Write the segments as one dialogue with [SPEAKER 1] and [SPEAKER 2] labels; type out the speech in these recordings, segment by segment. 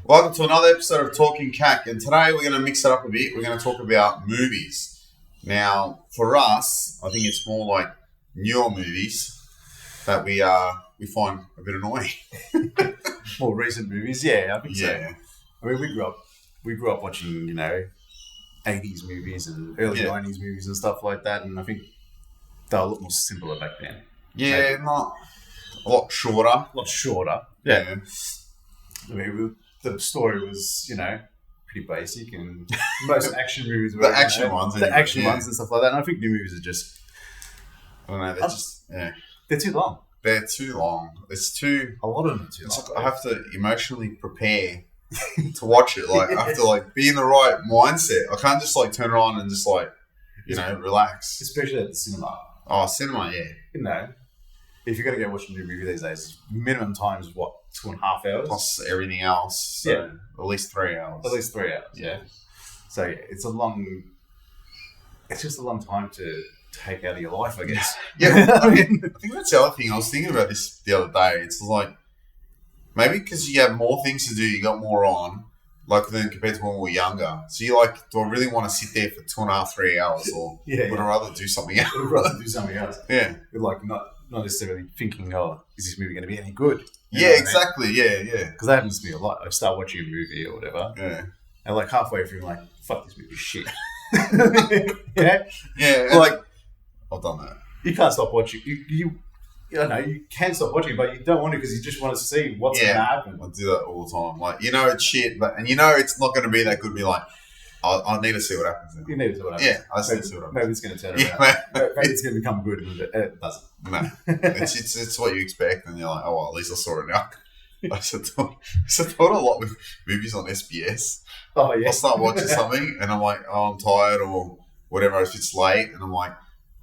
[SPEAKER 1] Welcome to another episode of Talking Cack, and today we're going to mix it up a bit. We're going to talk about movies. Now, for us, I think it's more like newer movies that we find a bit annoying.
[SPEAKER 2] More recent movies, yeah, I think so.
[SPEAKER 1] Yeah.
[SPEAKER 2] I mean, we grew up watching, 80s movies and early 90s movies and stuff like that, and I think they were a lot more simpler back then.
[SPEAKER 1] Yeah,
[SPEAKER 2] Maybe.
[SPEAKER 1] not a lot shorter.
[SPEAKER 2] A lot shorter.
[SPEAKER 1] Yeah.
[SPEAKER 2] I mean, the story was, pretty basic, and most action movies were
[SPEAKER 1] The action ones.
[SPEAKER 2] the action ones and stuff like that. And I think new movies are just
[SPEAKER 1] I don't know,
[SPEAKER 2] they're too long.
[SPEAKER 1] they're too long.
[SPEAKER 2] A lot of them are too
[SPEAKER 1] It's
[SPEAKER 2] long.
[SPEAKER 1] like I have to emotionally prepare to watch it. Like, I have to be in the right mindset. I can't just turn it on and just relax.
[SPEAKER 2] Especially at the cinema.
[SPEAKER 1] Oh, cinema, yeah.
[SPEAKER 2] If you're going to go watch a new movie these days, minimum time is what, 2.5 hours?
[SPEAKER 1] Plus everything else. So
[SPEAKER 2] Yeah.
[SPEAKER 1] At least 3 hours.
[SPEAKER 2] At least 3 hours.
[SPEAKER 1] Yeah.
[SPEAKER 2] So yeah, it's just a long time to take out of your life, I guess.
[SPEAKER 1] Yeah. I think that's the other thing. I was thinking about this the other day. It's like, maybe because you have more things to do, you got more on, than compared to when we were younger. So you're like, do I really want to sit there for 2.5, 3 hours? Or would I rather do something else?
[SPEAKER 2] I'd rather do something else.
[SPEAKER 1] Yeah.
[SPEAKER 2] Not necessarily thinking, is this movie going to be any good?
[SPEAKER 1] Yeah, exactly. Yeah, yeah.
[SPEAKER 2] Because that happens to me a lot. I start watching a movie or whatever,
[SPEAKER 1] Yeah.
[SPEAKER 2] and halfway through, I'm like, fuck, this movie's shit.
[SPEAKER 1] Yeah. And I've done that.
[SPEAKER 2] You can't stop watching. You can stop watching, but you don't want to because you just want to see what's going to happen.
[SPEAKER 1] I do that all the time. It's shit, and it's not going to be that good. Be like, I need to see what happens.
[SPEAKER 2] You need to see what happens.
[SPEAKER 1] Yeah, I just need to see what happens.
[SPEAKER 2] Maybe it's going to turn
[SPEAKER 1] Yeah,
[SPEAKER 2] around. Maybe it's going to become good, and it doesn't.
[SPEAKER 1] No, it's what you expect, and you're like, oh well, at least I saw it now. I thought a lot with movies on SBS.
[SPEAKER 2] Oh yeah.
[SPEAKER 1] I'll start watching something, and I'm like, oh, I'm tired or whatever. If it's late, and I'm like,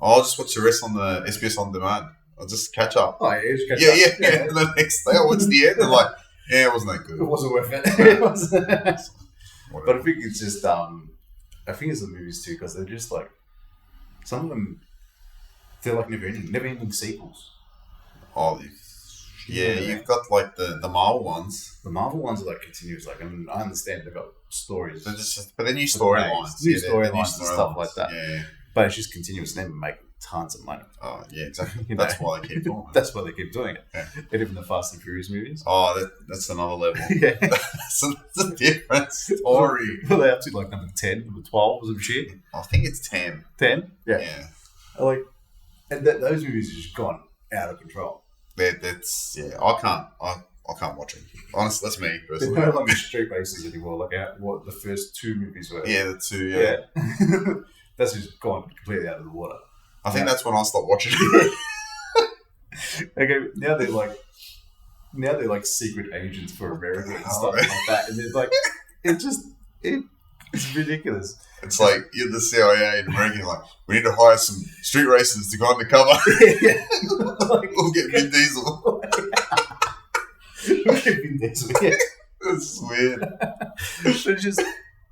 [SPEAKER 1] I'll just watch the rest on the SBS on demand. I'll just catch up.
[SPEAKER 2] Oh yeah, just catch up.
[SPEAKER 1] Yeah. And the next day, I watch the end, and I'm like, yeah, it wasn't that good.
[SPEAKER 2] It wasn't worth it. It wasn't.
[SPEAKER 1] Whatever.
[SPEAKER 2] But I think it's just, I think it's the movies too, because they're just some of them, they're never ending sequels.
[SPEAKER 1] Oh, yeah, you've got the Marvel ones.
[SPEAKER 2] The Marvel ones are continuous. I understand they've got stories.
[SPEAKER 1] But they're new storylines.
[SPEAKER 2] New storylines and stuff like that.
[SPEAKER 1] Yeah.
[SPEAKER 2] But it's just continuous and they make tons of money.
[SPEAKER 1] Oh, yeah, exactly. That's why they keep doing it.
[SPEAKER 2] That's why they keep doing it.
[SPEAKER 1] Yeah.
[SPEAKER 2] And even the Fast and Furious movies.
[SPEAKER 1] Oh, that's another level.
[SPEAKER 2] Yeah.
[SPEAKER 1] That's a different story.
[SPEAKER 2] Well, they're up to number 10, number 12 or some shit.
[SPEAKER 1] I think it's 10.
[SPEAKER 2] 10? Yeah.
[SPEAKER 1] Yeah.
[SPEAKER 2] And those movies have just gone out of control.
[SPEAKER 1] I can't watch it. Honestly, that's me personally.
[SPEAKER 2] They're no longer street races anymore, what the first two movies were.
[SPEAKER 1] Yeah, the two, yeah.
[SPEAKER 2] That's just gone completely out of the water.
[SPEAKER 1] I think that's when I stopped watching it.
[SPEAKER 2] Okay, now they're like secret agents for America and stuff like that, and it's ridiculous.
[SPEAKER 1] It's like you're the CIA in America. We need to hire some street racers to go undercover.
[SPEAKER 2] Yeah.
[SPEAKER 1] We'll get Vin Diesel.
[SPEAKER 2] Yeah.
[SPEAKER 1] It's weird.
[SPEAKER 2] It's just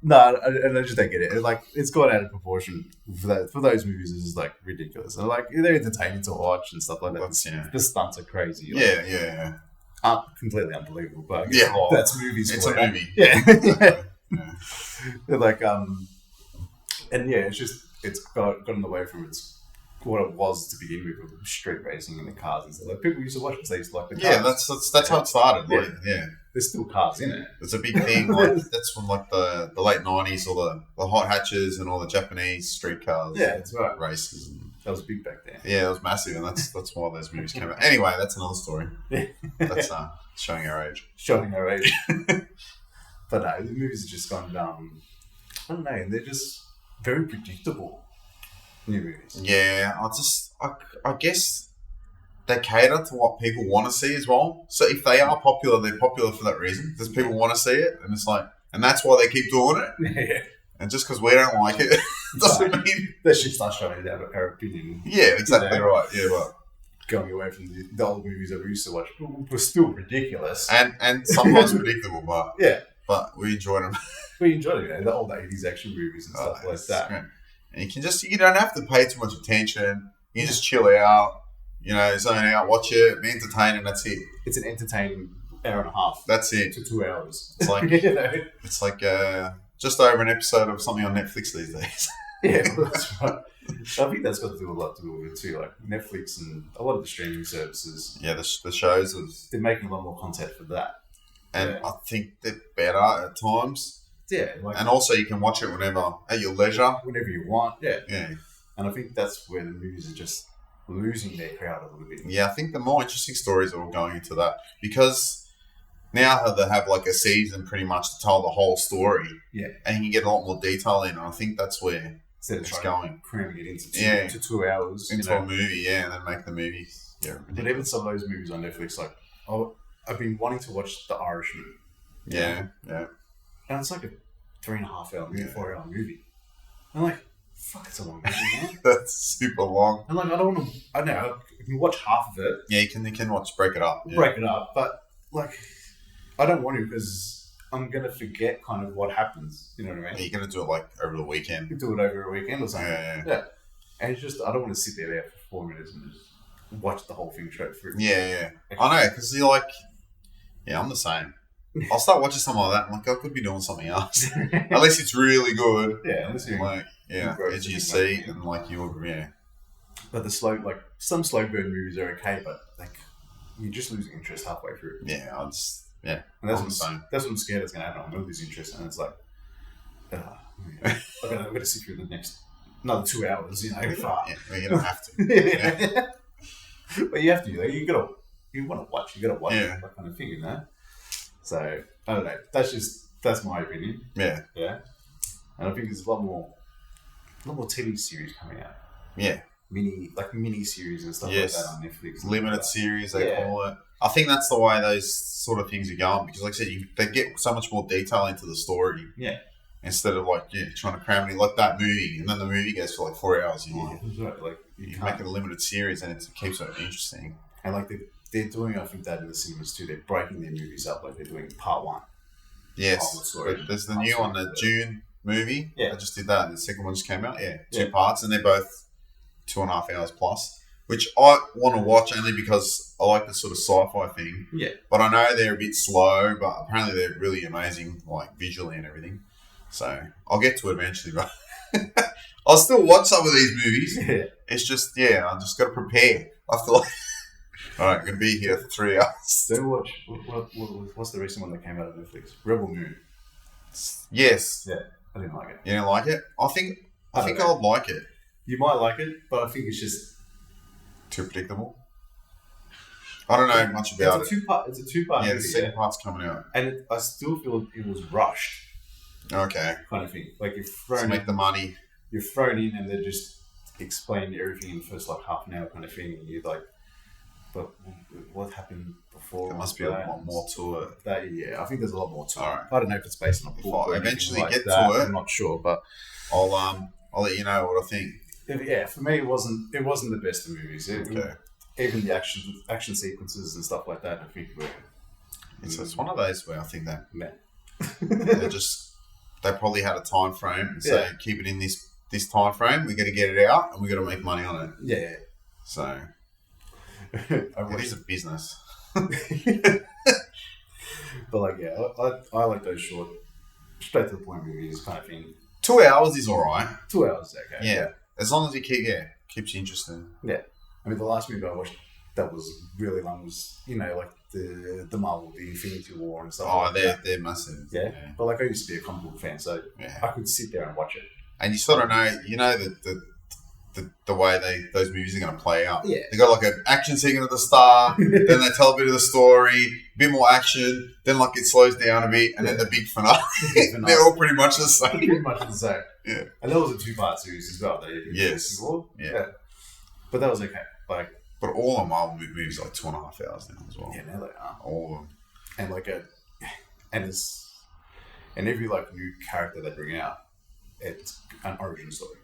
[SPEAKER 2] no, and I just don't get it. It's gone out of proportion for those movies. It's just ridiculous. And they're entertaining to watch and stuff like that. The stunts are crazy.
[SPEAKER 1] Yeah.
[SPEAKER 2] Completely unbelievable. But that's movies.
[SPEAKER 1] It's a movie.
[SPEAKER 2] Yeah.
[SPEAKER 1] Yeah.
[SPEAKER 2] And yeah, it's gotten away from what it was to begin with street racing in the cars and stuff. People used to watch it because they used to like the cars.
[SPEAKER 1] Yeah, that's how it started. Yeah.
[SPEAKER 2] There's still cars in it.
[SPEAKER 1] It's a big thing. That's from the late 90s, or the hot hatches and all the Japanese street cars.
[SPEAKER 2] Yeah, that's right.
[SPEAKER 1] Races. And,
[SPEAKER 2] that was big back then.
[SPEAKER 1] Yeah, it was massive, and that's why those movies came out. Anyway, that's another story.
[SPEAKER 2] Yeah.
[SPEAKER 1] That's showing our age.
[SPEAKER 2] Showing our age. But no, the movies have just gone down. I don't know. They're just very predictable. New movies.
[SPEAKER 1] Yeah, I guess they cater to what people want to see as well. So if they are popular, they're popular for that reason, because people want to see it, and it's and that's why they keep doing it.
[SPEAKER 2] Yeah.
[SPEAKER 1] And just because we don't like it doesn't mean
[SPEAKER 2] that's just us showing our opinion.
[SPEAKER 1] Yeah, exactly right. Yeah, right.
[SPEAKER 2] Going away from the old movies that we used to watch were still ridiculous
[SPEAKER 1] and sometimes predictable, but
[SPEAKER 2] yeah,
[SPEAKER 1] but we enjoyed them.
[SPEAKER 2] We enjoyed it. The old 80s action movies and stuff like that.
[SPEAKER 1] Great. And you don't have to pay too much attention. You just chill out, zone out, watch it, be entertained, and that's it.
[SPEAKER 2] It's an entertaining hour and a half.
[SPEAKER 1] That's it.
[SPEAKER 2] To 2 hours.
[SPEAKER 1] It's like it's like just over an episode of something on Netflix these days.
[SPEAKER 2] Yeah, well, that's right. I think that's got to do a lot to do with it too. Like Netflix and a lot of the streaming services.
[SPEAKER 1] Yeah, the shows of
[SPEAKER 2] they're making a lot more content for that,
[SPEAKER 1] and I think they're better at times.
[SPEAKER 2] Yeah,
[SPEAKER 1] and also you can watch it whenever at your leisure,
[SPEAKER 2] whenever you want. Yeah,
[SPEAKER 1] yeah.
[SPEAKER 2] And I think that's where the movies are just losing their crowd a little bit.
[SPEAKER 1] Yeah, I think the more interesting stories are all going into that because now they have like a season pretty much to tell the whole story.
[SPEAKER 2] Yeah,
[SPEAKER 1] and you can get a lot more detail in. And I think that's where
[SPEAKER 2] instead of
[SPEAKER 1] it's going,
[SPEAKER 2] cramming it into 2 hours
[SPEAKER 1] into a movie, and then make the movie. Yeah,
[SPEAKER 2] but even some of those movies on Netflix, like I've been wanting to watch The Irishman.
[SPEAKER 1] Yeah,
[SPEAKER 2] and it's like a 3.5 hour movie, 4 hour movie. I'm like, fuck, it's a long movie, man.
[SPEAKER 1] That's super long.
[SPEAKER 2] And like, I don't want to. I know you can watch half of it.
[SPEAKER 1] Yeah, you can watch, break it up,
[SPEAKER 2] but like, I don't want to because I'm gonna forget kind of what happens. You know what I mean?
[SPEAKER 1] Yeah, you're gonna do it like over the weekend.
[SPEAKER 2] You do it over a weekend or something.
[SPEAKER 1] Yeah.
[SPEAKER 2] And it's just I don't want to sit there for 4 minutes and just watch the whole thing straight through.
[SPEAKER 1] Yeah. I know because you're like, I'm the same. I'll start watching something like that. I'm like, I could be doing something else. Unless it's really good.
[SPEAKER 2] Yeah, unless you're
[SPEAKER 1] like, edge of your seat and like you're,
[SPEAKER 2] But some slow burn movies are okay, but like you're just losing interest halfway through.
[SPEAKER 1] Yeah,
[SPEAKER 2] and that's what I'm scared it's gonna happen. I'm gonna lose interest, and it's like, I'm gonna sit through the next another 2 hours. You know,
[SPEAKER 1] you're gonna have to.
[SPEAKER 2] But you have to. Like, you want to watch. You got to watch that kind of thing, you know. So I don't know. That's my opinion.
[SPEAKER 1] Yeah.
[SPEAKER 2] And I think there's a lot more TV series coming out.
[SPEAKER 1] Yeah.
[SPEAKER 2] Mini series and stuff like that on Netflix.
[SPEAKER 1] Limited series, they call it. I think that's the way those sort of things are going because, like I said, they get so much more detail into the story.
[SPEAKER 2] Yeah.
[SPEAKER 1] Instead of trying to cram it in like that movie, and then the movie goes for like 4 hours.
[SPEAKER 2] Like
[SPEAKER 1] you make it a limited series, and it keeps it interesting.
[SPEAKER 2] And like they're doing, I think that in the cinemas too. They're breaking their movies up, like they're doing part one.
[SPEAKER 1] Yes, there's the new one, the June movie.
[SPEAKER 2] Yeah,
[SPEAKER 1] I just did that. The second one just came out. Yeah, two parts, and they're both 2.5 hours plus. Which I want to watch only because I like the sort of sci-fi thing.
[SPEAKER 2] Yeah,
[SPEAKER 1] but I know they're a bit slow, but apparently they're really amazing, like visually and everything. So I'll get to it eventually, but I'll still watch some of these movies.
[SPEAKER 2] Yeah.
[SPEAKER 1] It's just, I just got to prepare. I feel like, all right, I'm going to be here for 3 hours.
[SPEAKER 2] Don't watch, what's the recent one that came out of Netflix? Rebel Moon.
[SPEAKER 1] Yes.
[SPEAKER 2] Yeah, I didn't like it.
[SPEAKER 1] You didn't like it? I think I'll like it.
[SPEAKER 2] You might like it, but I think it's just
[SPEAKER 1] too predictable. I don't know much about
[SPEAKER 2] it. It's a two-part
[SPEAKER 1] movie.
[SPEAKER 2] The
[SPEAKER 1] second part's coming out.
[SPEAKER 2] And I still feel it was rushed.
[SPEAKER 1] Okay.
[SPEAKER 2] Kind of thing. Like
[SPEAKER 1] to make the money.
[SPEAKER 2] You're thrown in and they just explain everything in the first like half an hour kind of thing. And you're like, but what happened before?
[SPEAKER 1] There must be a lot more to it.
[SPEAKER 2] I think there's a lot more to it.
[SPEAKER 1] Right.
[SPEAKER 2] I don't know if it's based on a book.
[SPEAKER 1] If I eventually get to it,
[SPEAKER 2] I'm not sure, but
[SPEAKER 1] I'll let you know what I think.
[SPEAKER 2] Yeah, for me, it wasn't the best of movies.
[SPEAKER 1] Okay.
[SPEAKER 2] Even the action sequences and stuff like that, I think were.
[SPEAKER 1] It's one of those where I think that
[SPEAKER 2] they
[SPEAKER 1] they probably had a time frame and say keep it in this time frame. We're going to get it out and we're going to make money on it.
[SPEAKER 2] Yeah.
[SPEAKER 1] So it is a business.
[SPEAKER 2] But I like those short, straight to the point movies kind of thing.
[SPEAKER 1] 2 hours is all right.
[SPEAKER 2] 2 hours, okay.
[SPEAKER 1] Yeah. As long as you keeps you interested.
[SPEAKER 2] Yeah. I mean, the last movie I watched that was really long was, like the Marvel, the Infinity War and stuff.
[SPEAKER 1] Oh, they're massive.
[SPEAKER 2] Yeah. But I used to be a comic book fan, so I could sit there and watch it.
[SPEAKER 1] And you sort of know, the way those movies are going to play out.
[SPEAKER 2] Yeah.
[SPEAKER 1] They got like an action sequence at the start, then they tell a bit of the story, a bit more action, then it slows down a bit, and then the big finale. They're all pretty much the same.
[SPEAKER 2] Pretty much the same.
[SPEAKER 1] Yeah.
[SPEAKER 2] And that was a 2-part series as well.
[SPEAKER 1] Yes.
[SPEAKER 2] Yeah. But that was okay.
[SPEAKER 1] But all the Marvel movies are 2.5 hours now as well.
[SPEAKER 2] Yeah, now they are.
[SPEAKER 1] All of them.
[SPEAKER 2] And every new character they bring out, it's an origin story.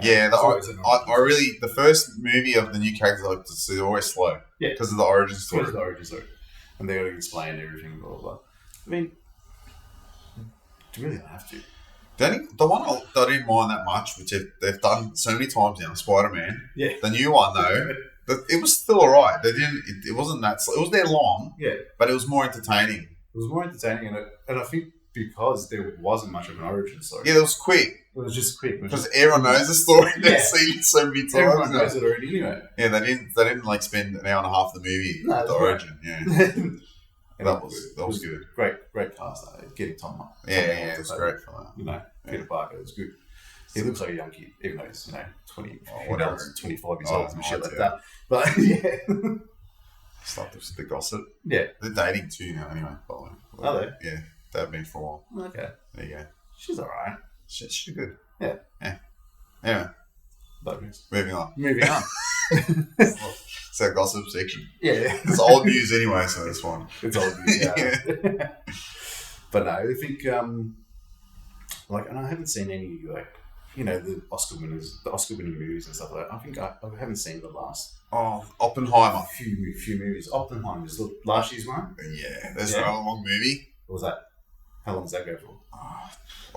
[SPEAKER 1] Yeah, the first movie of the new characters they're always slow.
[SPEAKER 2] Yeah,
[SPEAKER 1] because of the origin story.
[SPEAKER 2] Because of the origin story, and they got to explain everything. Blah blah blah. I mean, you really don't have to.
[SPEAKER 1] The one I didn't mind that much, which they've done so many times now, Spider-Man.
[SPEAKER 2] Yeah.
[SPEAKER 1] The new one though, It was still alright. They didn't. It wasn't that. It was there long.
[SPEAKER 2] Yeah.
[SPEAKER 1] But it was more entertaining.
[SPEAKER 2] It was more entertaining, and I think because there wasn't much of an origin story.
[SPEAKER 1] Yeah, it was quick.
[SPEAKER 2] It was just quick.
[SPEAKER 1] Because everyone knows the story. They've seen it so many times.
[SPEAKER 2] Everyone knows it already anyway.
[SPEAKER 1] Yeah, they didn't like spend an hour and a half of the movie with the origin. Yeah. that was good.
[SPEAKER 2] Great cast. Getting Tom up.
[SPEAKER 1] Yeah, it was great for that.
[SPEAKER 2] You know, Peter Parker. It was good. He looks like a young kid, even though he's 20,
[SPEAKER 1] whatever,
[SPEAKER 2] 25 years old and shit like that. But yeah.
[SPEAKER 1] Stop the gossip.
[SPEAKER 2] Yeah.
[SPEAKER 1] They're dating too now anyway, by the way.
[SPEAKER 2] Are they?
[SPEAKER 1] Yeah. They've been for a while.
[SPEAKER 2] Okay.
[SPEAKER 1] There you go.
[SPEAKER 2] She's alright.
[SPEAKER 1] She's good.
[SPEAKER 2] Yeah.
[SPEAKER 1] Anyway. Moving on. It's our gossip section.
[SPEAKER 2] Yeah.
[SPEAKER 1] It's old news anyway, so it's fine.
[SPEAKER 2] It's old news, yeah. But no, I think, and I haven't seen any, the Oscar winning movies and stuff like that. I think I haven't seen the last
[SPEAKER 1] Oppenheimer.
[SPEAKER 2] few movies. Oppenheimer is last year's one.
[SPEAKER 1] Yeah, there's a long movie.
[SPEAKER 2] What was that? How long does that go for?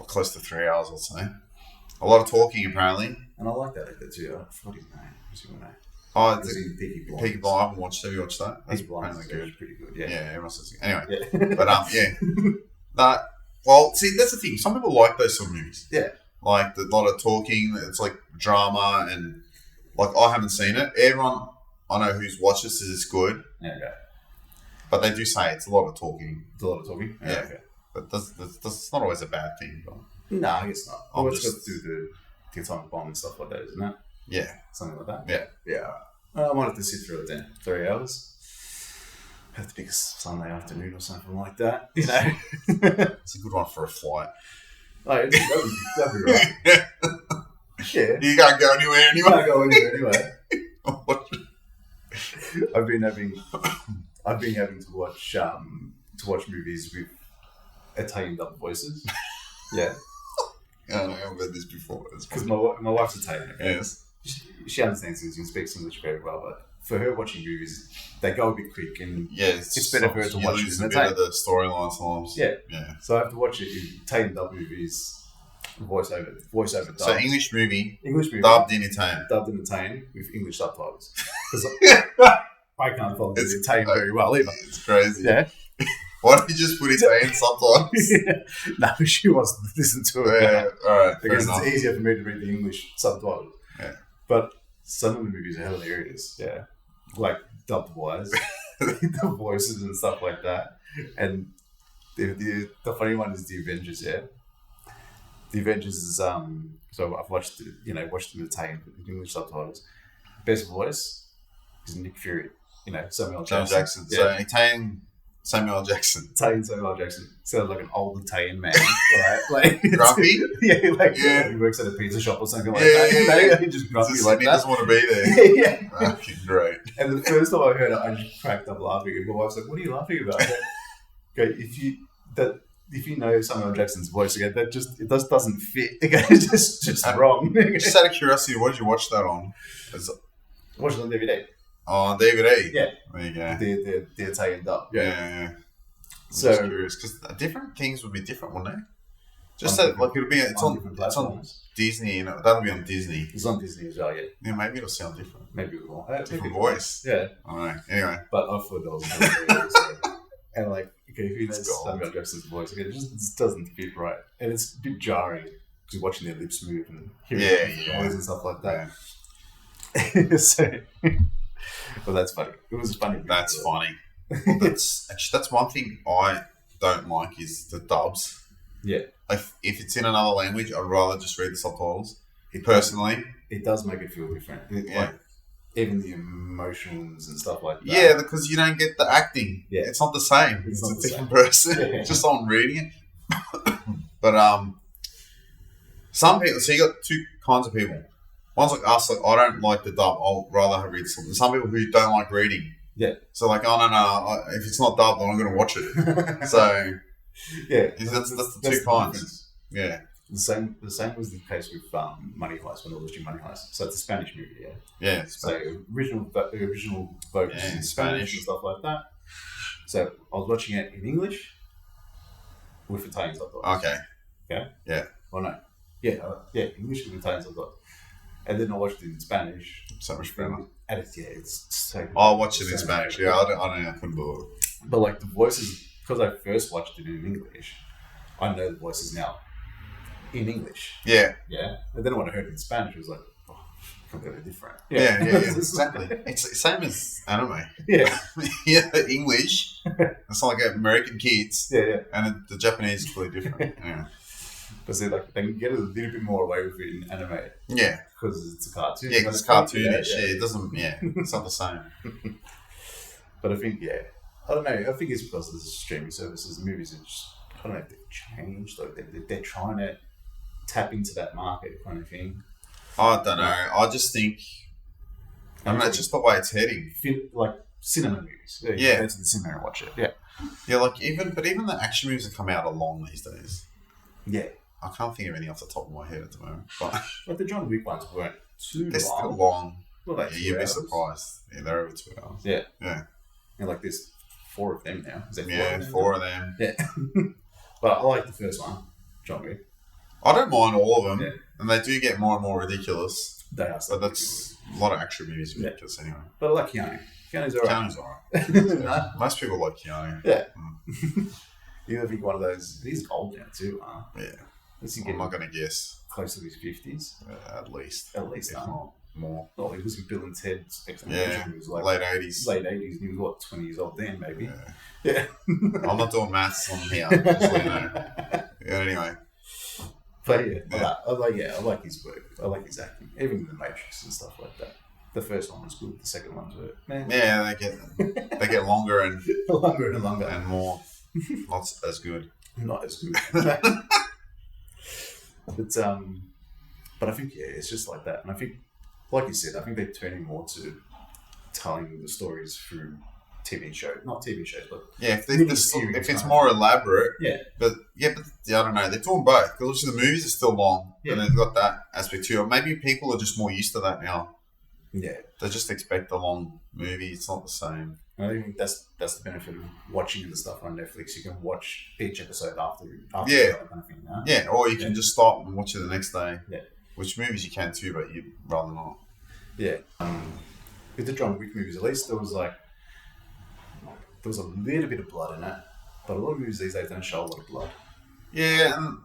[SPEAKER 1] Close to 3 hours, I'd say. A lot of talking, apparently.
[SPEAKER 2] And I like that actor too. I forgot his name. What's his name?
[SPEAKER 1] It's
[SPEAKER 2] Peaky Blinders.
[SPEAKER 1] Peaky Blinders. I haven't watched it. Have you watched that? That's
[SPEAKER 2] apparently good. Pretty good, yeah.
[SPEAKER 1] Yeah, everyone says it. Anyway.
[SPEAKER 2] Yeah.
[SPEAKER 1] But, yeah. Well, see, that's the thing. Some people like those sort of movies.
[SPEAKER 2] Yeah.
[SPEAKER 1] Like, a lot of talking. It's like drama and, I haven't seen it. Everyone I know who's watched this says it's good.
[SPEAKER 2] Yeah, okay.
[SPEAKER 1] But they do say it's a lot of talking.
[SPEAKER 2] It's a lot of talking?
[SPEAKER 1] Yeah.
[SPEAKER 2] Okay.
[SPEAKER 1] But that's not always a bad thing. But
[SPEAKER 2] no, I guess not. It's got to do the atomic bomb and stuff like that, isn't it?
[SPEAKER 1] Yeah.
[SPEAKER 2] Something like that?
[SPEAKER 1] Yeah.
[SPEAKER 2] Yeah. I wanted to sit through it then. 3 hours. Have to pick a Sunday afternoon or something like that. You know?
[SPEAKER 1] It's a good one for a flight.
[SPEAKER 2] Oh, that'd be right. Yeah.
[SPEAKER 1] You can't go anywhere anyway.
[SPEAKER 2] Can't go anywhere anyway. I've been having to watch movies with Italian dub voices. Yeah.
[SPEAKER 1] I know, I've heard this before.
[SPEAKER 2] Because my wife's Italian. Okay?
[SPEAKER 1] Yes.
[SPEAKER 2] She understands things and speaks English very well, but for her watching movies, they go a bit quick and it's better for her to watch it in
[SPEAKER 1] Italian. A bit of the storyline sometimes.
[SPEAKER 2] Yeah. So I have to watch it in Italian dub movies, voiceover dub.
[SPEAKER 1] So English movie,
[SPEAKER 2] dubbed
[SPEAKER 1] in Italian
[SPEAKER 2] with English subtitles. Because I can't follow the Italian very well either.
[SPEAKER 1] It's crazy.
[SPEAKER 2] Yeah.
[SPEAKER 1] Why don't you just put Italian subtitles?
[SPEAKER 2] No, she wants to listen to it.
[SPEAKER 1] Yeah, alright.
[SPEAKER 2] Because it's easier for me to read the English subtitles.
[SPEAKER 1] Yeah.
[SPEAKER 2] But some of the movies are hilarious. Yeah. Like dubbed wise. The voices and stuff like that. And the funny one is The Avengers, yeah. The Avengers is so I've watched them in Italian with English subtitles. Best voice is Nick Fury. Samuel Jackson.
[SPEAKER 1] Yeah. So Italian Samuel Jackson.
[SPEAKER 2] Italian Samuel Jackson. Sounds like an old Italian man, right? Like
[SPEAKER 1] grumpy?
[SPEAKER 2] He works at a pizza shop or something like that. He just grumpy like that.
[SPEAKER 1] He doesn't want to be there.
[SPEAKER 2] Yeah.
[SPEAKER 1] Fucking great.
[SPEAKER 2] And the first time I heard it, I just cracked up laughing. And my wife's like, "What are you laughing about?" Okay, if you know Samuel Jackson's voice again, it just doesn't fit. It's just wrong.
[SPEAKER 1] Just out of curiosity, what did you watch that on?
[SPEAKER 2] I watched it on DVD.
[SPEAKER 1] Oh, on DVD?
[SPEAKER 2] Yeah.
[SPEAKER 1] There you go.
[SPEAKER 2] The Italian dub.
[SPEAKER 1] Yeah.
[SPEAKER 2] So
[SPEAKER 1] I'm curious, because different things would be different, wouldn't they? Just that, it'll be, it's on Disney, that'll be on Disney.
[SPEAKER 2] It's on Disney as well, yeah.
[SPEAKER 1] Yeah, maybe it'll sound different.
[SPEAKER 2] Maybe it will.
[SPEAKER 1] Different voice.
[SPEAKER 2] Yeah.
[SPEAKER 1] Alright, anyway.
[SPEAKER 2] But I thought that was and okay, if you know Samuel Jackson's voice, it just doesn't fit right. And it's a bit jarring, because you're watching their lips move and hearing the noise and stuff like that. Yeah. So, well, that's funny. It was funny.
[SPEAKER 1] That's funny. Well, that's one thing I don't like is the dubs.
[SPEAKER 2] Yeah.
[SPEAKER 1] If it's in another language, I'd rather just read the subtitles. Personally,
[SPEAKER 2] it does make it feel different. Like, even the emotions and stuff like that.
[SPEAKER 1] Yeah, because you don't get the acting. Yeah. It's not the same. It's a different person. Yeah. Just someone reading it. But some people. So you got two kinds of people. One's like us. Like, I don't like the dub. I'll rather read something. Some people who don't like reading.
[SPEAKER 2] Yeah.
[SPEAKER 1] So like, oh no, if it's not dubbed, I'm not going to watch it. So
[SPEAKER 2] yeah,
[SPEAKER 1] that's the two kinds. Yeah.
[SPEAKER 2] The same was the case with Money Heist, when I was watching Money Heist. So it's a Spanish movie, yeah.
[SPEAKER 1] Yeah.
[SPEAKER 2] So original vocals in Spanish and stuff like that. So I was watching it in English with Italian subtitles.
[SPEAKER 1] Okay.
[SPEAKER 2] Yeah.
[SPEAKER 1] Yeah.
[SPEAKER 2] Well, no. Yeah. English with Italian subtitles. And then I watched it in Spanish.
[SPEAKER 1] So much better.
[SPEAKER 2] And it's so.
[SPEAKER 1] I'll watch it in Spanish. Yeah, I don't know. I couldn't do it.
[SPEAKER 2] But like the voices, because I first watched it in English, I know the voices now in English.
[SPEAKER 1] Yeah.
[SPEAKER 2] Yeah. And then when I heard it in Spanish, it was like, oh, completely different.
[SPEAKER 1] Yeah, exactly. It's the same as anime.
[SPEAKER 2] Yeah.
[SPEAKER 1] Yeah, English. It's like American kids.
[SPEAKER 2] Yeah.
[SPEAKER 1] And the Japanese is completely different. Yeah.
[SPEAKER 2] But see, like they can get a little bit more away with it in anime.
[SPEAKER 1] Yeah.
[SPEAKER 2] Because it's a cartoon.
[SPEAKER 1] Yeah, because it's cartoonish. Yeah, it doesn't. Yeah, it's not the same.
[SPEAKER 2] But I think, I don't know. I think it's because of the streaming services. The movies are just, I don't know if they've changed. Like they're trying to tap into that market kind of thing.
[SPEAKER 1] I don't know. I just think. I don't know. It's just the way it's heading.
[SPEAKER 2] Like cinema movies.
[SPEAKER 1] Yeah.
[SPEAKER 2] Go to the cinema and watch it. Yeah.
[SPEAKER 1] Yeah, like even the action movies that come out are long these days.
[SPEAKER 2] Yeah.
[SPEAKER 1] I can't think of any off the top of my head at the moment. But
[SPEAKER 2] like the John Wick ones weren't too long.
[SPEAKER 1] They're still long.
[SPEAKER 2] Well, like
[SPEAKER 1] yeah, you'd be surprised. Yeah, they're over 2 hours.
[SPEAKER 2] Yeah.
[SPEAKER 1] Yeah.
[SPEAKER 2] And like there's 4 of them now. Is there 4
[SPEAKER 1] yeah,
[SPEAKER 2] of them?
[SPEAKER 1] 4 of them.
[SPEAKER 2] Yeah. But I like the first one, John Wick.
[SPEAKER 1] I don't mind all of them.
[SPEAKER 2] Yeah.
[SPEAKER 1] And they do get more and more ridiculous.
[SPEAKER 2] They are.
[SPEAKER 1] But that's a lot of action movies ridiculous anyway.
[SPEAKER 2] But I like Keanu. Keanu's alright.
[SPEAKER 1] Keanu's alright. Yeah. Most people like Keanu.
[SPEAKER 2] Yeah. You think one of those, he's old now too, huh?
[SPEAKER 1] Yeah.
[SPEAKER 2] I'm
[SPEAKER 1] not going to guess.
[SPEAKER 2] Close to his 50s.
[SPEAKER 1] At least.
[SPEAKER 2] At least,
[SPEAKER 1] if not more.
[SPEAKER 2] Oh, he was in Bill and Ted's
[SPEAKER 1] Yeah,
[SPEAKER 2] he was like
[SPEAKER 1] late 80s.
[SPEAKER 2] Late 80s, and he was what, 20 years old then, maybe?
[SPEAKER 1] Yeah. I'm not doing maths on here, just so you know. Yeah, anyway.
[SPEAKER 2] But I like his work. I like his acting. Even in The Matrix and stuff like that. The first one was good, the second one's man.
[SPEAKER 1] Yeah, they get longer and
[SPEAKER 2] longer and longer.
[SPEAKER 1] And more. Not as good.
[SPEAKER 2] Not as good. But I think it's just like that. And I think, like you said, I think they're turning more to telling the stories through TV shows, not TV shows, but
[SPEAKER 1] if it's more elaborate. But I don't know. They're doing both because obviously the movies are still long, and they've got that aspect too. Or maybe people are just more used to that now.
[SPEAKER 2] Yeah,
[SPEAKER 1] they just expect a long movie. It's not the same.
[SPEAKER 2] I think that's the benefit of watching the stuff on Netflix. You can watch each episode after
[SPEAKER 1] kind
[SPEAKER 2] of thing, huh?
[SPEAKER 1] Yeah, or you can just stop and watch it the next day.
[SPEAKER 2] Yeah,
[SPEAKER 1] which movies you can too, but you'd rather not.
[SPEAKER 2] Yeah, with the John Wick movies, at least there was a little bit of blood in it, but a lot of movies these days don't show a lot of blood. Yeah,
[SPEAKER 1] and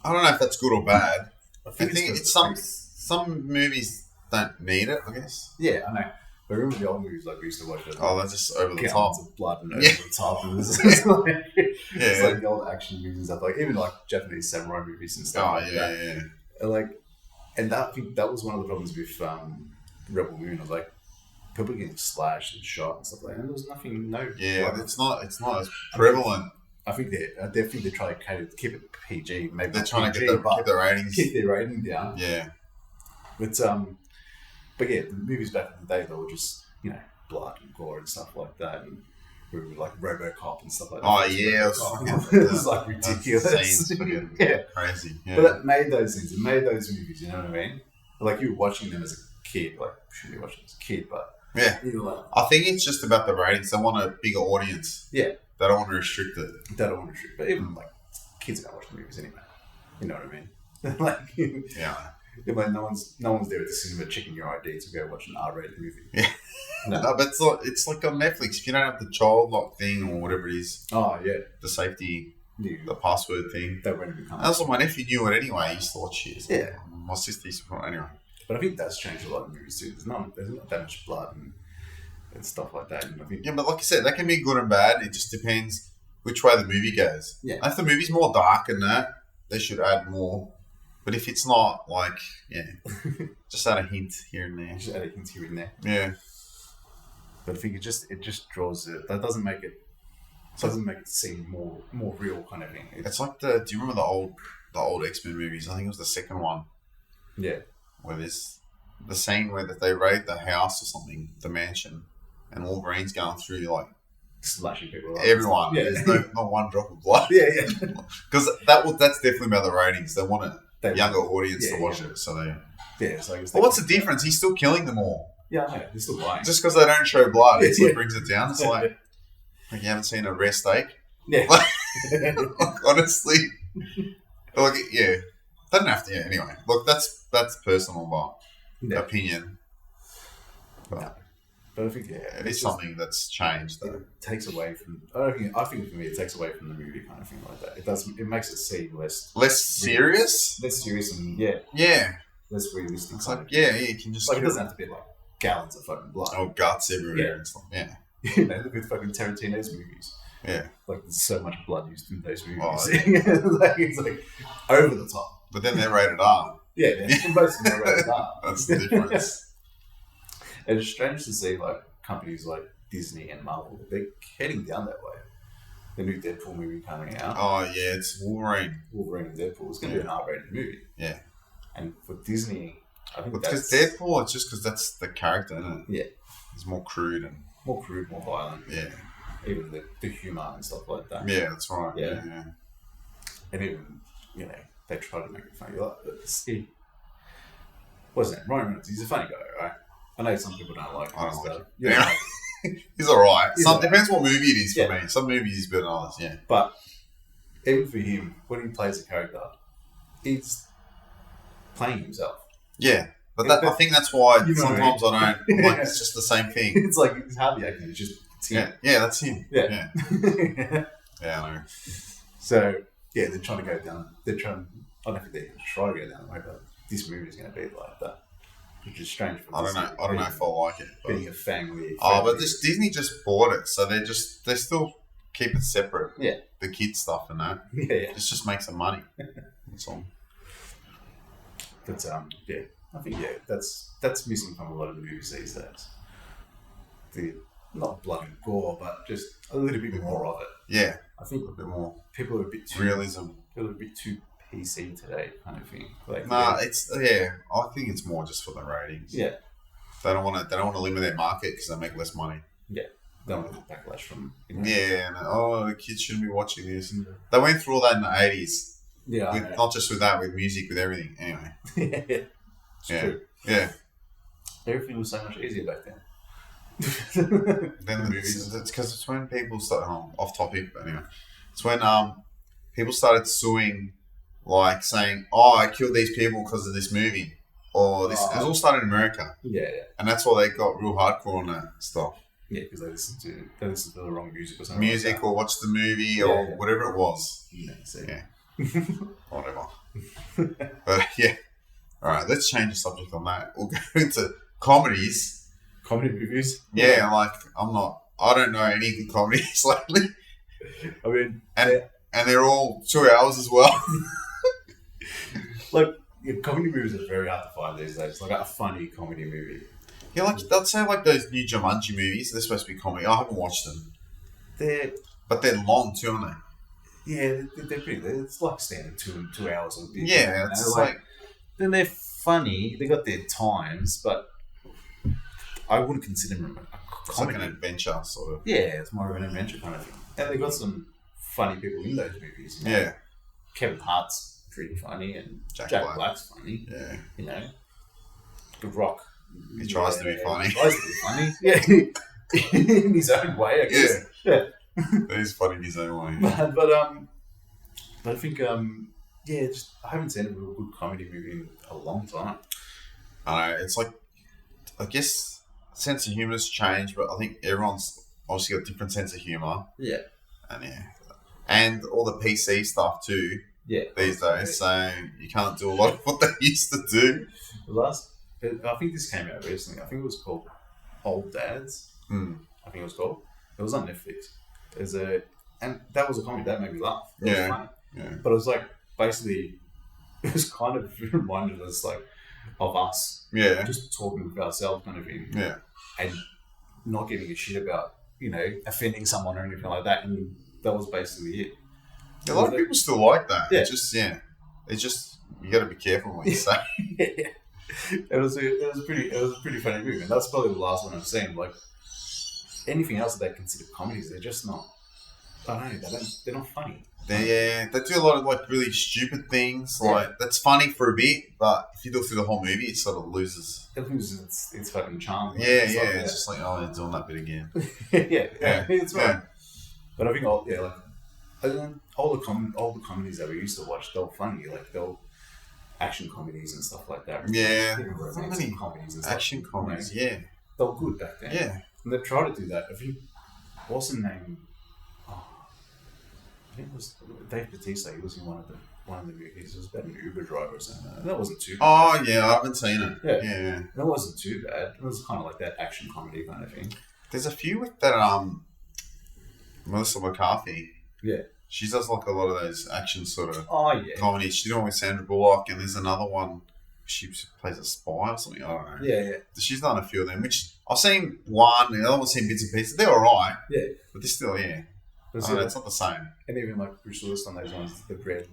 [SPEAKER 1] I don't know if that's good or bad. I think it's some movies don't need it, I guess.
[SPEAKER 2] Yeah, I know. But remember the old movies like we used to watch it?
[SPEAKER 1] Oh, they're just over the top.
[SPEAKER 2] Of blood and over the top. And it's like the old action movies and stuff. Like even like Japanese samurai movies and stuff.
[SPEAKER 1] Yeah.
[SPEAKER 2] And I think that was one of the problems with Rebel Moon. I was like, people getting slashed and shot and stuff like that. And there was nothing,
[SPEAKER 1] Yeah, it's not as prevalent.
[SPEAKER 2] I think they try to keep it PG. Maybe
[SPEAKER 1] they're trying to keep their ratings.
[SPEAKER 2] Keep their rating down.
[SPEAKER 1] Yeah.
[SPEAKER 2] But yeah, the movies back in the day, they were just, blood and gore and stuff like that. And we were like RoboCop and stuff like that.
[SPEAKER 1] Oh, yeah.
[SPEAKER 2] It was like ridiculous.
[SPEAKER 1] Crazy. Yeah.
[SPEAKER 2] But it made those things. It made those movies, you know what I mean? Like you were watching them as a kid. Like, should be watching as a kid, but...
[SPEAKER 1] Yeah. I think it's just about the ratings. They want a bigger audience.
[SPEAKER 2] Yeah.
[SPEAKER 1] They don't want to restrict it.
[SPEAKER 2] But even, kids are going to watch the movies anyway. You know what I mean?
[SPEAKER 1] Yeah.
[SPEAKER 2] Like no one's there at the cinema checking your ID to go watch an R-rated movie.
[SPEAKER 1] Yeah. No, but it's like on Netflix. If you don't have the child lock thing or whatever it is.
[SPEAKER 2] Oh, yeah.
[SPEAKER 1] The safety, the password thing.
[SPEAKER 2] That won't become.
[SPEAKER 1] That's what my nephew knew it anyway. He used to watch shit.
[SPEAKER 2] Yeah.
[SPEAKER 1] My sister used to put it anyway.
[SPEAKER 2] But I think that's changed a lot in movies too. There's not that much blood and stuff like that. And I think,
[SPEAKER 1] but like I said, that can be good and bad. It just depends which way the movie goes.
[SPEAKER 2] Yeah.
[SPEAKER 1] If the movie's more dark than that, they should add more. But if it's not, just add a hint here and there.
[SPEAKER 2] Just add a hint here and there.
[SPEAKER 1] Yeah.
[SPEAKER 2] But I think it just draws it. That doesn't make it seem more real kind of thing.
[SPEAKER 1] It's like do you remember the old X-Men movies? I think it was the second one.
[SPEAKER 2] Yeah.
[SPEAKER 1] Where there's the scene where they raid the house or something, the mansion, and Wolverine's going through
[SPEAKER 2] slashing people.
[SPEAKER 1] Everyone. Yeah. There's not one drop of blood.
[SPEAKER 2] Yeah.
[SPEAKER 1] Because that's definitely about the ratings. They want a younger audience to watch it. So they.
[SPEAKER 2] Yeah. So
[SPEAKER 1] well, what's the difference? He's still killing them all.
[SPEAKER 2] Yeah, I know. They're still lying.
[SPEAKER 1] Just because they don't show blood, it's what brings it down. It's like you haven't seen a rare steak.
[SPEAKER 2] Yeah.
[SPEAKER 1] Honestly, they don't have to. Yeah. Anyway, look, that's personal, but opinion.
[SPEAKER 2] No. But I think
[SPEAKER 1] It is something that's changed though.
[SPEAKER 2] It takes away from. I think for me, it takes away from the movie kind of thing like that. It does. It makes it seem
[SPEAKER 1] less serious.
[SPEAKER 2] Less serious and less realistic.
[SPEAKER 1] It's like you can just
[SPEAKER 2] it doesn't have to be like gallons of fucking blood.
[SPEAKER 1] Oh, guts everywhere and stuff. Yeah.
[SPEAKER 2] Look at fucking Tarantino's movies.
[SPEAKER 1] Yeah.
[SPEAKER 2] Like there's so much blood used in those movies.
[SPEAKER 1] Oh,
[SPEAKER 2] it's like over the top.
[SPEAKER 1] But then they're rated R.
[SPEAKER 2] Yeah, most of them are rated R.
[SPEAKER 1] That's the difference.
[SPEAKER 2] And it's strange to see like companies like Disney and Marvel, they're heading down that way. The new Deadpool movie coming out.
[SPEAKER 1] Oh yeah, it's Wolverine.
[SPEAKER 2] Wolverine and Deadpool is going to be an R-rated movie.
[SPEAKER 1] Yeah.
[SPEAKER 2] And for Disney, I think
[SPEAKER 1] because Deadpool, it's just because that's the character, isn't it?
[SPEAKER 2] Yeah.
[SPEAKER 1] It's more crude, more
[SPEAKER 2] violent.
[SPEAKER 1] Yeah.
[SPEAKER 2] Even the humour and stuff like that.
[SPEAKER 1] Yeah, that's right. Yeah.
[SPEAKER 2] And even, they try to make it funny. Like, what's that? Ryan Reynolds, he's a funny guy, right? I know some people don't like him.
[SPEAKER 1] I don't like
[SPEAKER 2] him.
[SPEAKER 1] Yeah. He's alright. Depends what movie it is for me. Some movies he's better than others, yeah.
[SPEAKER 2] But even for him, when he plays a character, he's playing himself.
[SPEAKER 1] Yeah. But I think that's why sometimes I don't like it's just the same thing.
[SPEAKER 2] It's like it's hardly acting, it's him.
[SPEAKER 1] Yeah, that's him.
[SPEAKER 2] Yeah.
[SPEAKER 1] Yeah, I know.
[SPEAKER 2] So they're trying to go down I don't think they try to go down the way, but this movie is gonna be like that. Which is strange for
[SPEAKER 1] I don't know if I like it.
[SPEAKER 2] Being a family.
[SPEAKER 1] But this Disney just bought it, so they still keep it separate.
[SPEAKER 2] Yeah.
[SPEAKER 1] The kids stuff and that.
[SPEAKER 2] Yeah.
[SPEAKER 1] It's just make some money. That's all.
[SPEAKER 2] But I think that's missing from a lot of the movies these days. The not blood and gore, but just a little bit more of it.
[SPEAKER 1] Yeah.
[SPEAKER 2] I think
[SPEAKER 1] a bit more
[SPEAKER 2] people are a bit too
[SPEAKER 1] realism.
[SPEAKER 2] People are a bit too PC today, kind of thing. Like,
[SPEAKER 1] I think it's more just for the ratings.
[SPEAKER 2] Yeah.
[SPEAKER 1] They don't want to limit their market because they make less money.
[SPEAKER 2] Yeah. They don't want the backlash from.
[SPEAKER 1] Yeah, and the kids shouldn't be watching this. Mm-hmm. They went through all that in the 80s.
[SPEAKER 2] Yeah.
[SPEAKER 1] Not just with that, with music, with everything. Anyway.
[SPEAKER 2] It's true.
[SPEAKER 1] Yeah.
[SPEAKER 2] Everything was so much easier back then.
[SPEAKER 1] Then the movies. It's because it's when people start off topic, but anyway. It's when people started suing, like saying, "Oh, I killed these people because of this movie," or this. It was all started in America.
[SPEAKER 2] Yeah.
[SPEAKER 1] And that's why they got real hardcore on that stuff.
[SPEAKER 2] Yeah, because they listened to the wrong music or something.
[SPEAKER 1] Music
[SPEAKER 2] like
[SPEAKER 1] or watch the movie or whatever it was.
[SPEAKER 2] Yeah.
[SPEAKER 1] Whatever. But yeah. All right, let's change the subject on that. We'll go into comedies.
[SPEAKER 2] Comedy movies?
[SPEAKER 1] Yeah, I don't know any good comedies lately.
[SPEAKER 2] I mean...
[SPEAKER 1] And they're all 2 hours as well.
[SPEAKER 2] Comedy movies are very hard to find these days. Like a funny comedy movie.
[SPEAKER 1] Yeah, I'd say those new Jumanji movies, they're supposed to be comedy. I haven't watched them. But they're long too, aren't
[SPEAKER 2] they? Yeah, they're pretty... It's like standard 2 hours.
[SPEAKER 1] Yeah, it's like...
[SPEAKER 2] Then they're funny. They got their times, but I wouldn't consider them a comedy.
[SPEAKER 1] It's like an adventure, sort of.
[SPEAKER 2] Yeah, it's more of an adventure kind of thing. And they got some funny people in those movies.
[SPEAKER 1] Yeah.
[SPEAKER 2] Kevin Hart's pretty funny, and Jack Black's funny.
[SPEAKER 1] Yeah.
[SPEAKER 2] The Rock.
[SPEAKER 1] He tries to be funny.
[SPEAKER 2] Yeah. In his own way, I guess. Yeah.
[SPEAKER 1] He's funny in his own way.
[SPEAKER 2] But I think I haven't seen a real good comedy movie in a long time.
[SPEAKER 1] I know, it's like, I guess sense of humour has changed, but I think everyone's obviously got a different sense of humour.
[SPEAKER 2] Yeah.
[SPEAKER 1] And all the PC stuff too.
[SPEAKER 2] Yeah.
[SPEAKER 1] These days, so you can't do a lot of what they used to do.
[SPEAKER 2] I think this came out recently. I think it was called Old Dads. I think it was called. It was on Netflix. And that was a comedy that made me laugh. It was funny.
[SPEAKER 1] Yeah.
[SPEAKER 2] But it was like, basically, it was kind of reminded us of us.
[SPEAKER 1] Yeah.
[SPEAKER 2] Just talking with ourselves kind of thing.
[SPEAKER 1] Yeah.
[SPEAKER 2] And not giving a shit about, offending someone or anything like that. And that was basically it.
[SPEAKER 1] A lot of people still like that.
[SPEAKER 2] Yeah.
[SPEAKER 1] It's just, you got to be careful what you say.
[SPEAKER 2] It was a pretty funny movie. And that's probably the last one I've seen. Like, anything else that they consider comedies, they're just not, I don't know, they're not funny.
[SPEAKER 1] They do a lot of really stupid things. Like that's funny for a bit, but if you look through the whole movie, it sort of loses.
[SPEAKER 2] It loses its fucking charm.
[SPEAKER 1] It's just like, oh, they're doing that bit again.
[SPEAKER 2] yeah, it's right. Yeah. But I think all the comedies that we used to watch, they were funny. action comedies and stuff like that.
[SPEAKER 1] Yeah.
[SPEAKER 2] Even romantic comedies and stuff.
[SPEAKER 1] Action comedies, yeah.
[SPEAKER 2] They were good back then.
[SPEAKER 1] Yeah.
[SPEAKER 2] And they've tried to do that. What's the name? Oh, I think it was Dave Bautista. He was in one of the movies. It was about an Uber driver or something. And that wasn't too bad.
[SPEAKER 1] Oh, yeah, I haven't seen it.
[SPEAKER 2] Yeah. That wasn't too bad. It was kind of like that action comedy kind of thing.
[SPEAKER 1] There's a few with that, Melissa McCarthy.
[SPEAKER 2] Yeah.
[SPEAKER 1] She does like a lot of those action sort of comedies. She's doing with Sandra Bullock, and there's another one. She plays a spy or something. I don't know.
[SPEAKER 2] Yeah.
[SPEAKER 1] She's done a few of them, which I've seen one, and the other one's seen bits and pieces. They're alright.
[SPEAKER 2] Yeah.
[SPEAKER 1] But they're still, it's not the same.
[SPEAKER 2] And even like Bruce Willis on those ones, the red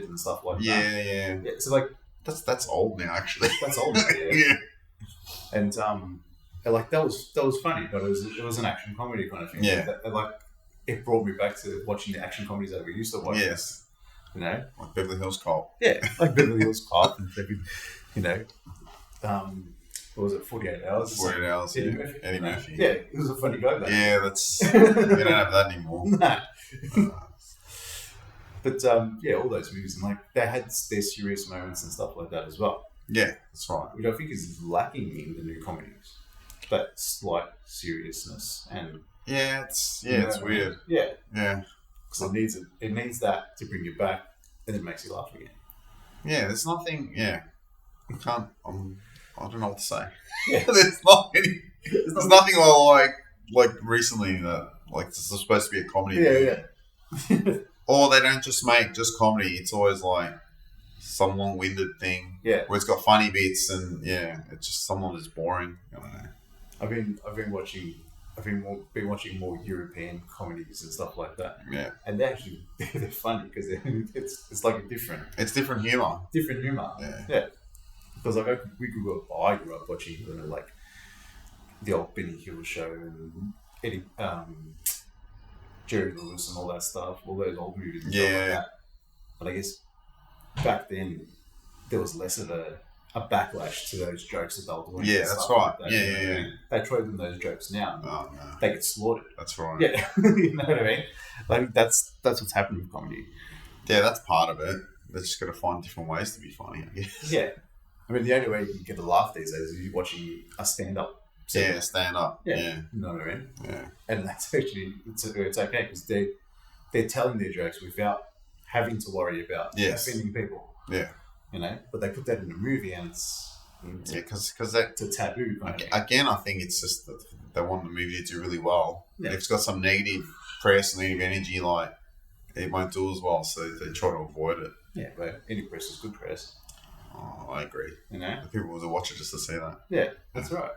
[SPEAKER 2] and stuff like that.
[SPEAKER 1] Yeah.
[SPEAKER 2] So like
[SPEAKER 1] that's old now, actually.
[SPEAKER 2] That's old. Yeah. And like that was funny, but it was an action comedy kind of thing.
[SPEAKER 1] Yeah.
[SPEAKER 2] Like it brought me back to watching the action comedies that we used to watch.
[SPEAKER 1] Yes.
[SPEAKER 2] You know,
[SPEAKER 1] like Beverly Hills Cop.
[SPEAKER 2] Yeah, like Beverly Hills Cop, and you know, what was it, 48 Hours?
[SPEAKER 1] 48 Hours. Eddie Murphy.
[SPEAKER 2] Yeah, he was a funny guy.
[SPEAKER 1] Yeah, that's you don't have that anymore.
[SPEAKER 2] Nah. But all those movies, and like they had their serious moments and stuff like that as well.
[SPEAKER 1] Yeah, that's right.
[SPEAKER 2] Which I think is lacking in the new comedies. That slight seriousness and
[SPEAKER 1] it's weird.
[SPEAKER 2] Yeah.
[SPEAKER 1] Because
[SPEAKER 2] it needs that to bring you back, and it makes you laugh again.
[SPEAKER 1] Yeah, there's nothing. Yeah, I don't know what to say.
[SPEAKER 2] Yeah.
[SPEAKER 1] There's nothing I like recently that like this is supposed to be a comedy.
[SPEAKER 2] Yeah.
[SPEAKER 1] Or they don't just make just comedy. It's always like some long-winded thing.
[SPEAKER 2] Yeah.
[SPEAKER 1] Where it's got funny bits and it's just sometimes it's boring. I don't know.
[SPEAKER 2] I've been watching more European comedies and stuff like that.
[SPEAKER 1] Yeah.
[SPEAKER 2] And they're funny because it's like a different.
[SPEAKER 1] It's different humor.
[SPEAKER 2] Different humor. Yeah. Because like I grew up watching like the old Benny Hill show and Eddie. Jerry Lewis and all that stuff, all those old movies and stuff like that. But I guess back then there was less of a backlash to those jokes that they were doing.
[SPEAKER 1] Yeah, that's right.
[SPEAKER 2] Like that.
[SPEAKER 1] Yeah.
[SPEAKER 2] They try them those jokes now.
[SPEAKER 1] Oh, no.
[SPEAKER 2] They get slaughtered.
[SPEAKER 1] That's right.
[SPEAKER 2] Yeah, you know what I mean? Like that's what's happening with comedy.
[SPEAKER 1] Yeah, that's part of it. They're just got to find different ways to be funny, I guess.
[SPEAKER 2] Yeah. I mean, the only way you can get a laugh these days is you watching a stand-up.
[SPEAKER 1] Yeah, stand up. Yeah.
[SPEAKER 2] You know what I mean?
[SPEAKER 1] Yeah.
[SPEAKER 2] And that's actually, it's okay because they're telling their jokes without having to worry about offending people.
[SPEAKER 1] Yeah.
[SPEAKER 2] You know? But they put that in a movie and it's
[SPEAKER 1] because
[SPEAKER 2] it's a taboo.
[SPEAKER 1] Again, I think it's just that they want the movie to do really well.
[SPEAKER 2] Yeah.
[SPEAKER 1] If it's got some negative press, negative energy, like it won't do as well. So they try to avoid it.
[SPEAKER 2] Yeah, but any press is good press.
[SPEAKER 1] Oh, I agree.
[SPEAKER 2] You know?
[SPEAKER 1] The people will watch it just to see that.
[SPEAKER 2] Yeah, that's right.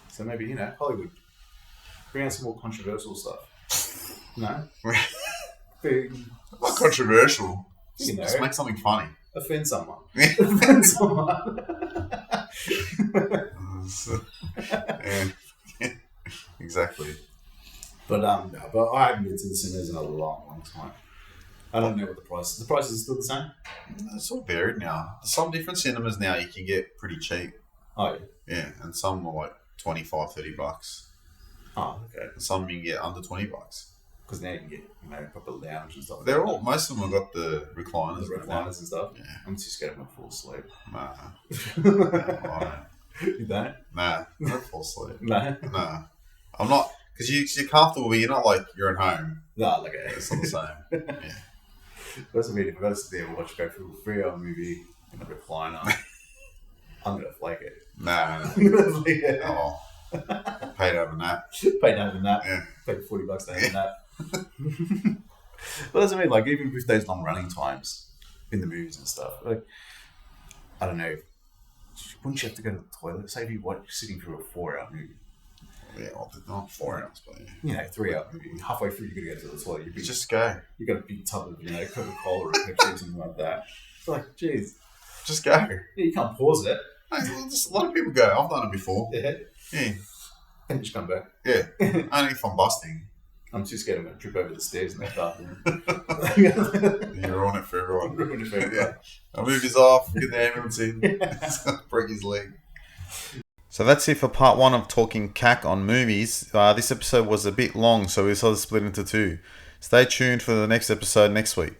[SPEAKER 2] So maybe, Hollywood, bring out some more controversial stuff. No?
[SPEAKER 1] Not controversial.
[SPEAKER 2] Just
[SPEAKER 1] make something funny.
[SPEAKER 2] Offend someone. Offend someone.
[SPEAKER 1] Exactly.
[SPEAKER 2] But I haven't been to the cinemas in a long time. I don't know what the price is. The prices are still the same?
[SPEAKER 1] It's all varied now. Some different cinemas now you can get pretty cheap.
[SPEAKER 2] Oh, yeah.
[SPEAKER 1] Yeah, and some are like $25-$30.
[SPEAKER 2] Oh, okay.
[SPEAKER 1] And some you can get under $20.
[SPEAKER 2] Because now you can get, proper lounge and stuff.
[SPEAKER 1] Most of them have got the recliners.
[SPEAKER 2] The recliners and stuff?
[SPEAKER 1] Yeah.
[SPEAKER 2] I'm too scared I'm going to fall asleep.
[SPEAKER 1] Nah.
[SPEAKER 2] You don't?
[SPEAKER 1] Nah, I don't fall asleep.
[SPEAKER 2] No?
[SPEAKER 1] Nah. I'm not, because you're comfortable, but you're not like you're at home.
[SPEAKER 2] No, like
[SPEAKER 1] it's not the same. Yeah.
[SPEAKER 2] That's what I mean. If I go to sit there and go through a 3-hour movie in a recliner, I'm going to flake it.
[SPEAKER 1] Nah.
[SPEAKER 2] I'm going to flake it.
[SPEAKER 1] Oh. Paid to have a nap.
[SPEAKER 2] Paid to have a nap.
[SPEAKER 1] Yeah.
[SPEAKER 2] Paid $40 to have a nap. Well, that's what I mean. Like, even with those long running times in the movies and stuff, like, I don't know. Wouldn't you have to go to the toilet? Say if you're sitting through a 4-hour movie.
[SPEAKER 1] Yeah, well, not 4 hours, but yeah.
[SPEAKER 2] 3-hour movie. Halfway through, you're going to go to the toilet.
[SPEAKER 1] Just go.
[SPEAKER 2] You got a big tub of, Coca-Cola or Pepsi or something like that. It's like, jeez.
[SPEAKER 1] Just go.
[SPEAKER 2] Yeah, you can't pause it.
[SPEAKER 1] A lot of people go. I've done it before.
[SPEAKER 2] Yeah.
[SPEAKER 1] Yeah.
[SPEAKER 2] And just come back.
[SPEAKER 1] Yeah. Only if I'm busting.
[SPEAKER 2] I'm too scared I'm going to trip over the stairs in that bathroom.
[SPEAKER 1] You're on it for everyone. Yeah. I'll move his off, get the ambulance in, break his leg. So that's it for part 1 of Talking Cack on movies. This episode was a bit long, so we sort of split into 2. Stay tuned for the next episode next week.